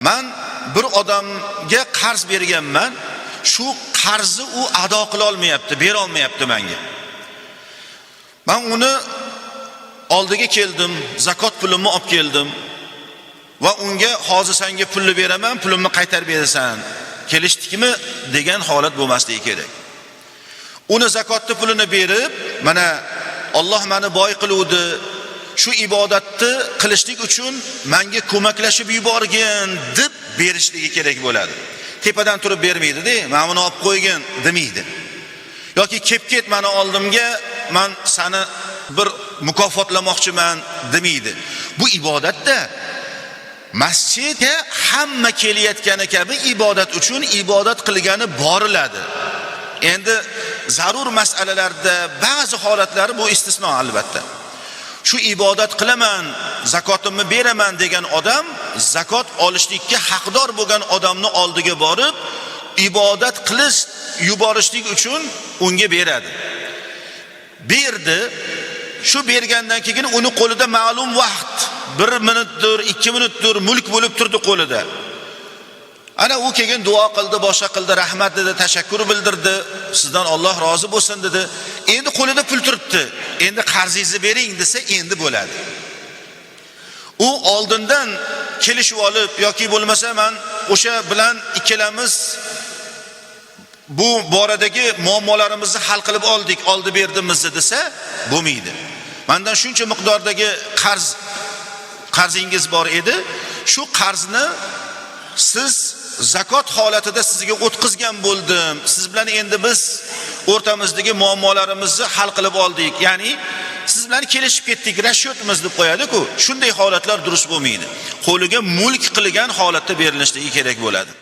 Men bir odamga qarz berganman, shu qarzni u ado qila olmayapti, bera olmayapti menga. Men uni oldiga keldim, zakot pulimni olib keldim va unga hozir senga pulni beraman, pulimni qaytarib berasan. Kelishdikmi degan holat bo'lmasligi kerak. Uni zakotni pulini berib, mana Alloh meni boy qiluvdi, shu ibodatni qilishlik uchun menga ko'maklashib yuborgin deb berishligi kerak bo'ladi. Tepadan turib bermaydi-da, "Men buni olib qo'ygin" demaydi. Yoki "Kep-ket meni oldimga, men seni bir mukofotlamoqchiman" demaydi. Bu ibodatda masjidga hamma kelayotgani kabi ibodat uchun ibodat qilgani boriladi. Endi zarur masalalarda ba'zi holatlari bu istisno albatta. Shu ibodat qilaman, zakotimni beraman degan odam zakot olishlikka haqdor bo'lgan odamni oldiga borib, ibodat qilish yuborishlik uchun unga beradi. Berdi, shu bergandan keyin uni qo'lida ma'lum vaqt, 1 minutdir, 2 minutdir mulk bo'lib turdi qo'lida. Ana u keyin duo qildi, boshqa qildi, rahmat dedi, tashakkur bildirdi, sizdan Alloh rozi bo'lsin dedi. Endi qo'lida pul turibdi. Endi qarzingizni bering desa endi bo'ladi. U oldindan kelishib olib yoki bo'lmasa men o'sha bilan ikkalamiz bu boradagi muammolarimizni hal qilib oldik, oldi berdimiz desa bo'lmaydi. Mendan shuncha miqdordagi qarzingiz bor edi, shu qarzni siz zakot holatida sizga o'tkazgan bo'ldim. Siz bilan endi biz o'rtamizdagi muammolarimizni hal qilib oldik. Ya'ni siz bilan kelishib ketdik, rashyotmiz deb qo'yadi-ku. Shunday holatlar durust bo'lmaydi. Qo'liga mulk qilgan holatda berilishligi kerak bo'ladi.